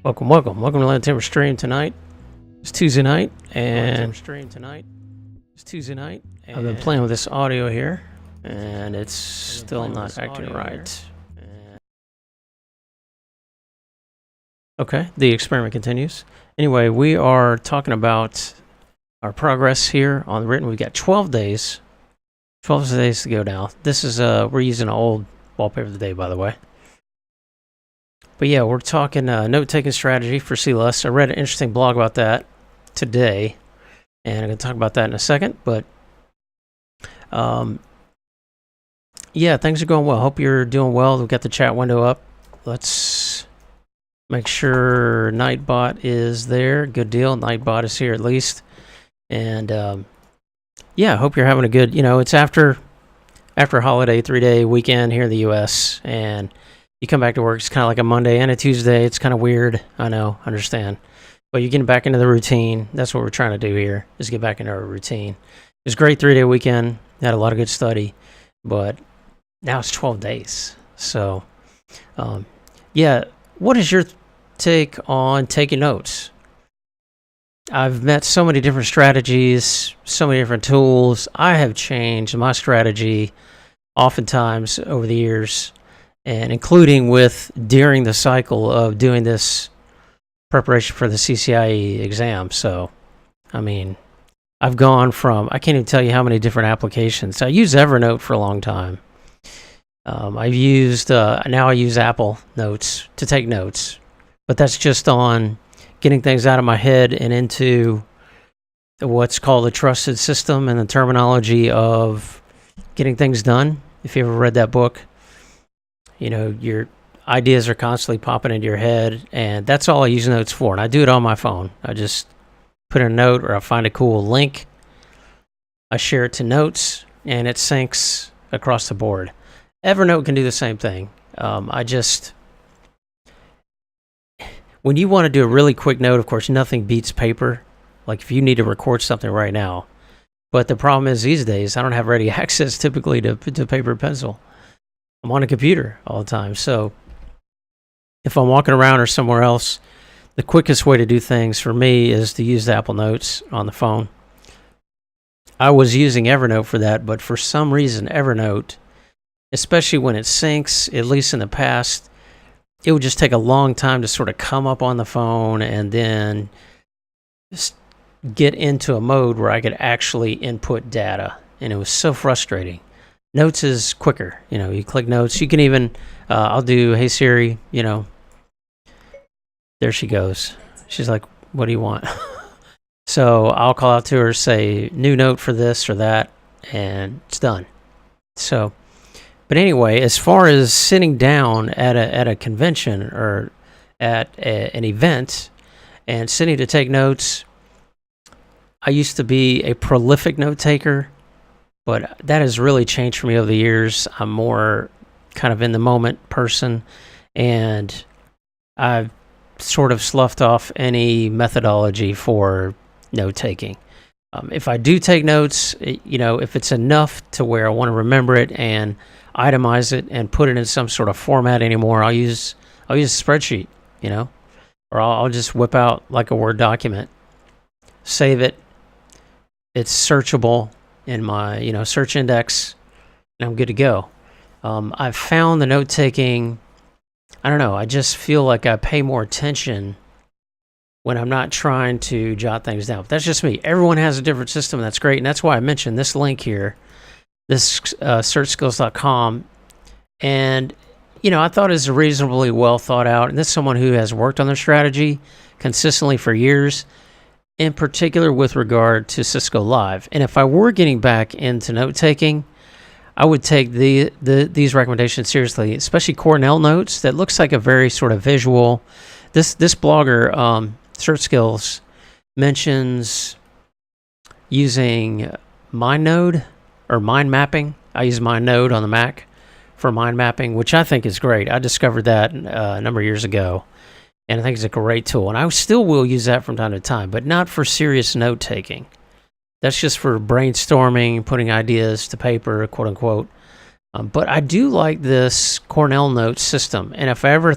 Welcome to Land Timber Stream tonight. It's Tuesday night, and I've been playing with this audio here, and it's still not acting right. Okay, the experiment continues. Anyway, we are talking about our progress here on the written. We've got 12 days. 12 days to go now. This is, we're using an old wallpaper of the day, by the way. But yeah, we're talking note-taking strategy for CLUS. I read an interesting blog about that today, and I'm going to talk about that in a second. But yeah, things are going well. Hope you're doing well. We've got the chat window up. Let's make sure Nightbot is there. Good deal. Nightbot is here at least. And yeah, I hope you're having a good, it's after holiday, 3-day weekend here in the U.S., and you come back to work, it's kind of like a Monday and a Tuesday. It's kind of weird. I know, understand. But you're getting back into the routine. That's what we're trying to do here, is get back into our routine. It was a great 3-day weekend. Had a lot of good study. But now it's 12 days. So, yeah, what is your take on taking notes? I've met so many different strategies, so many different tools. I have changed my strategy oftentimes over the years, and including with during the cycle of doing this preparation for the CCIE exam. So, I mean, I've gone from, I can't even tell you how many different applications. I used Evernote for a long time. I've used, now I use Apple Notes to take notes, but that's just on getting things out of my head and into what's called a trusted system and the terminology of getting things done. If you ever read that book, your ideas are constantly popping into your head, and that's all I use notes for. And I do it on my phone. I just put in a note, or I find a cool link. I share it to notes, and it syncs across the board. Evernote can do the same thing. When you want to do a really quick note, of course, nothing beats paper. Like if you need to record something right now. But the problem is these days, I don't have ready access typically to paper and pencil. I'm on a computer all the time. So if I'm walking around or somewhere else, the quickest way to do things for me is to use the Apple Notes on the phone. I was using Evernote for that, but for some reason, Evernote, especially when it syncs, at least in the past, it would just take a long time to sort of come up on the phone and then get into a mode where I could actually input data. And it was so frustrating. Notes is quicker. You click notes. You can even, I'll do, hey Siri, there she goes. She's like, what do you want? So I'll call out to her, say, new note for this or that, and it's done. So, but anyway, as far as sitting down at a convention or at an event and sitting to take notes, I used to be a prolific note taker, but that has really changed for me over the years. I'm more kind of in the moment person, and I've sort of sloughed off any methodology for note taking. If I do take notes, if it's enough to where I want to remember it and itemize it and put it in some sort of format anymore, I'll use a spreadsheet, or I'll just whip out like a Word document, save it. It's searchable in my search index, and I'm good to go. I've found the note taking, I don't know, I just feel like I pay more attention when I'm not trying to jot things down. But that's just me. Everyone has a different system, and that's great. And that's why I mentioned this link here, this searchskills.com. And, I thought it was reasonably well thought out. And this is someone who has worked on their strategy consistently for years, in particular with regard to Cisco Live. And if I were getting back into note-taking, I would take these recommendations seriously, especially Cornell Notes. That looks like a very sort of visual. This blogger, Search Skills, mentions using MindNode or mind mapping. I use MindNode on the Mac for mind mapping, which I think is great. I discovered that a number of years ago, and I think it's a great tool. And I still will use that from time to time, but not for serious note-taking. That's just for brainstorming, putting ideas to paper, quote unquote. But I do like this Cornell Notes system. And if I ever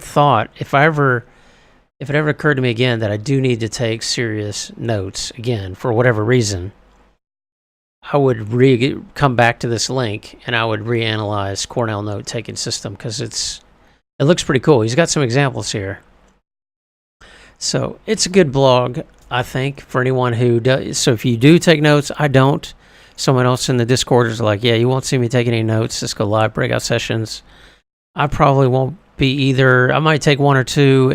if it ever occurred to me again that I do need to take serious notes again for whatever reason, I would come back to this link and I would reanalyze Cornell note-taking system because it looks pretty cool. He's got some examples here. So it's a good blog, I think, for anyone who does. So if you do take notes, I don't. Someone else in the Discord is like, yeah, you won't see me taking any notes. Cisco Live breakout sessions. I probably won't be either. I might take one or two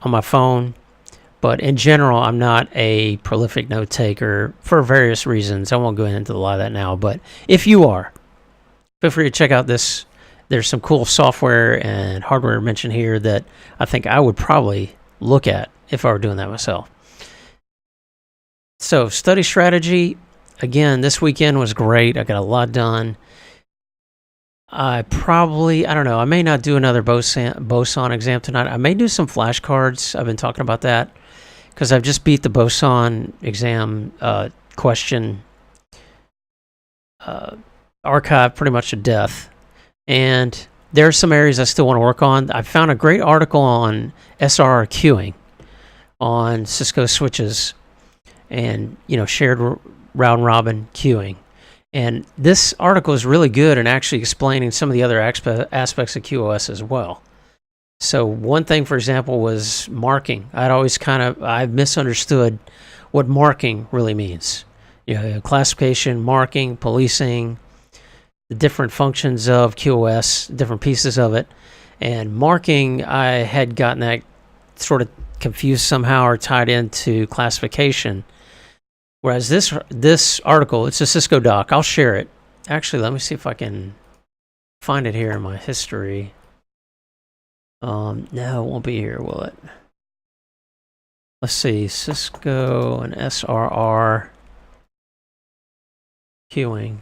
on my phone. But in general, I'm not a prolific note taker for various reasons. I won't go into a lot of that now. But if you are, feel free to check out this. There's some cool software and hardware mentioned here that I think I would probably look at if I were doing that myself. So study strategy, again, this weekend was great. I got a lot done. I don't know, I may not do another Boson exam tonight. I may do some flashcards. I've been talking about that because I've just beat the Boson exam question archive pretty much to death. And there are some areas I still want to work on. I found a great article on SRR queuing on Cisco switches and, shared round robin queuing. And this article is really good in actually explaining some of the other aspects of QoS as well. So one thing, for example, was marking. I've misunderstood what marking really means. Classification, marking, policing, the different functions of QoS, different pieces of it. And marking, I had gotten that sort of confused somehow or tied into classification. Whereas this article, it's a Cisco doc. I'll share it. Actually, let me see if I can find it here in my history. No, it won't be here, will it? Let's see, Cisco and SRR queuing.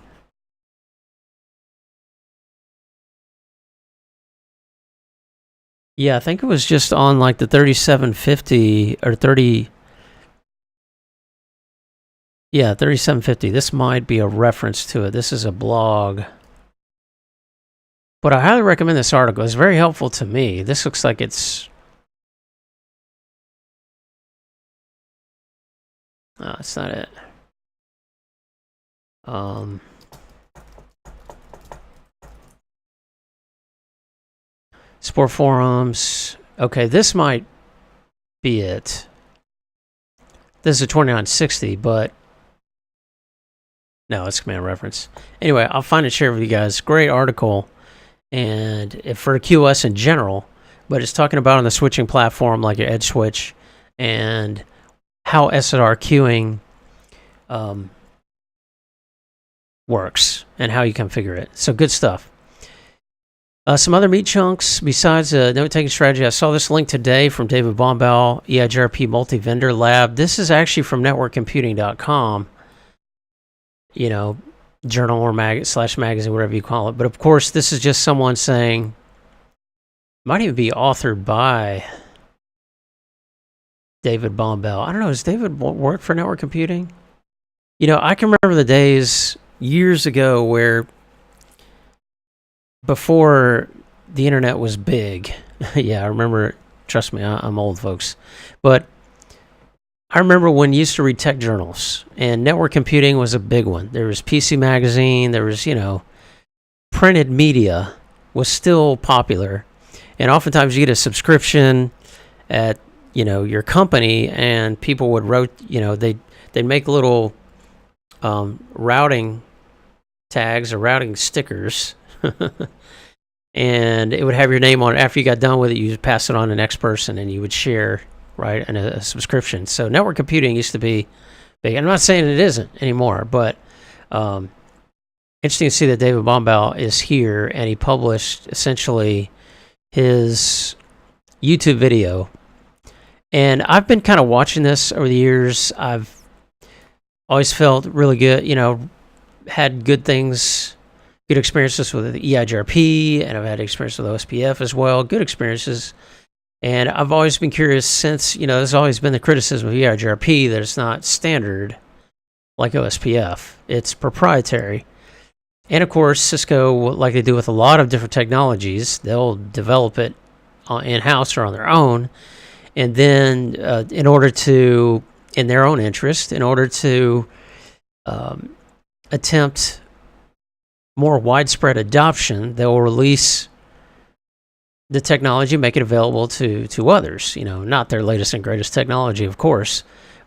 Yeah, I think it was just on like the 3750 or 30. Yeah, 3750. This might be a reference to it. This is a blog. But I highly recommend this article. It's very helpful to me. This looks like it's... No, it's not it. Support forums. Okay, this might be it. This is a 2960, but no, it's command reference. Anyway, I'll find it, share it with you guys. Great article, and for QoS in general, but it's talking about on the switching platform like your Edge switch and how SRR queuing works and how you configure it. So good stuff. Some other meat chunks besides note-taking strategy. I saw this link today from David Bombal, EIGRP multivendor lab. This is actually from networkcomputing.com, journal or /magazine, whatever you call it. But of course, this is just someone saying, might even be authored by David Bombal. I don't know, does David work for network computing? I can remember the days years ago where before the internet was big. Yeah, I remember. Trust me, I'm old, folks. But I remember when you used to read tech journals, and network computing was a big one. There was PC Magazine. There was, printed media was still popular. And oftentimes you get a subscription at, your company, and people would they'd make little routing tags or routing stickers. And it would have your name on it. After you got done with it, you would pass it on to the next person, and you would share, right, and a subscription. So network computing used to be big. I'm not saying it isn't anymore, but interesting to see that David Bombal is here, and he published essentially his YouTube video. And I've been kind of watching this over the years. I've always felt really good, had good experiences with the EIGRP, and I've had experience with OSPF as well. Good experiences. And I've always been curious since, there's always been the criticism of EIGRP that it's not standard like OSPF. It's proprietary. And of course, Cisco, like they do with a lot of different technologies, they'll develop it in-house or on their own. And then in order to, in their own interest, in order to attempt more widespread adoption, they'll release the technology, make it available to others. Not their latest and greatest technology, of course,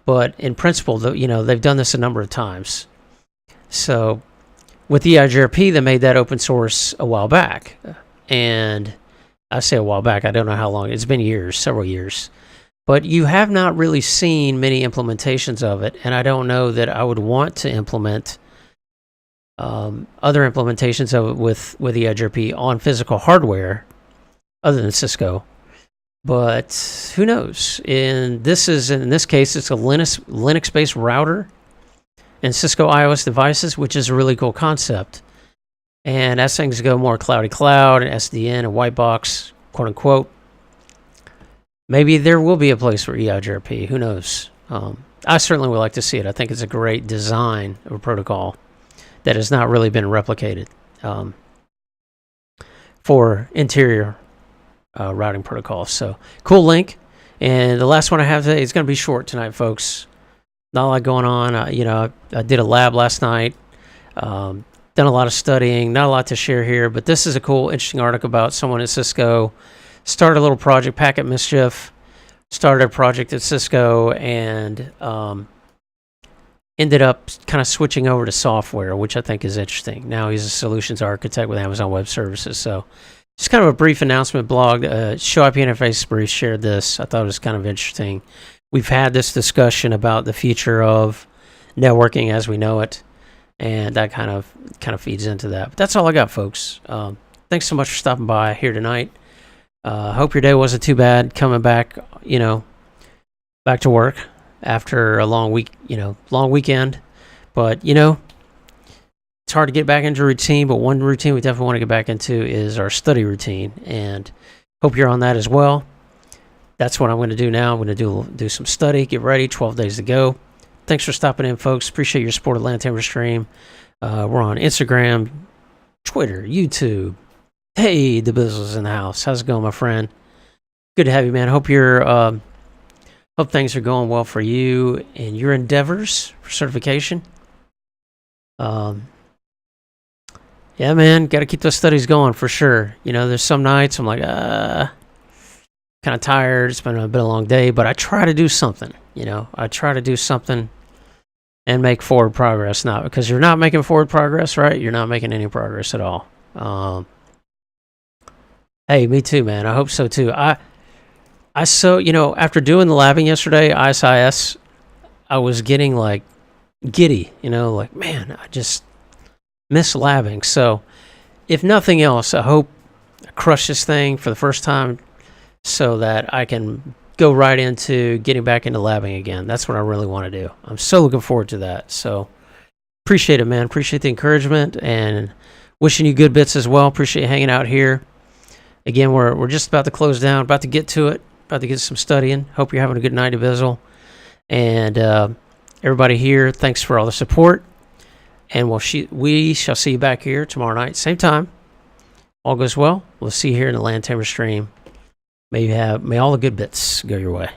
but in principle, they've done this a number of times. So with EIGRP, they made that open source a while back. And I say a while back, I don't know how long. It's been years, several years. But you have not really seen many implementations of it, and I don't know that I would want to implement other implementations of it with EIGRP on physical hardware other than Cisco. But who knows? In this case, it's a Linux-based router and Cisco iOS devices, which is a really cool concept. And as things go more cloudy cloud and SDN and white box, quote unquote, maybe there will be a place for EIGRP. Who knows? I certainly would like to see it. I think it's a great design of a protocol that has not really been replicated for interior routing protocols. So cool link. And the last one I have today is going to be short tonight, folks. Not a lot going on. I did a lab last night. Done a lot of studying. Not a lot to share here, but this is a cool, interesting article about someone at Cisco. Started a little project, Packet Mischief. Started a project at Cisco and ended up kind of switching over to software, which I think is interesting. Now he's a solutions architect with Amazon Web Services. So just kind of a brief announcement blog. Show IP Interface Brief shared this. I thought it was kind of interesting. We've had this discussion about the future of networking as we know it, and that kind of feeds into that. But that's all I got, folks. Thanks so much for stopping by here tonight. Hope your day wasn't too bad coming back, back to work after a long weekend. But, it's hard to get back into routine, but one routine we definitely want to get back into is our study routine, and hope you're on that as well. That's what I'm going to do now. I'm going to do some study, get ready, 12 days to go. Thanks for stopping in, folks. Appreciate your support of Land Tamers Stream. We're on Instagram, Twitter, YouTube. Hey, the business in the house. How's it going, my friend? Good to have you, man. Hope things are going well for you and your endeavors for certification. Yeah, man, got to keep those studies going for sure. There's some nights I'm like, kind of tired. It's been a long day, but I try to do something. I try to do something and make forward progress. Not because you're not making forward progress, right? You're not making any progress at all. Hey, me too, man. I hope so too. After doing the labbing yesterday, ISIS, I was getting like giddy, like, man, I just miss labbing. So if nothing else, I hope I crush this thing for the first time so that I can go right into getting back into labbing again. That's what I really want to do. I'm so looking forward to that. So appreciate it, man. Appreciate the encouragement and wishing you good bits as well. Appreciate you hanging out here. Again, we're just about to close down, about to get to it, about to get some studying. Hope you're having a good night at Bizzle. And everybody here, thanks for all the support. And we shall see you back here tomorrow night, same time. All goes well. We'll see you here in the Land Tamer Stream. May all the good bits go your way.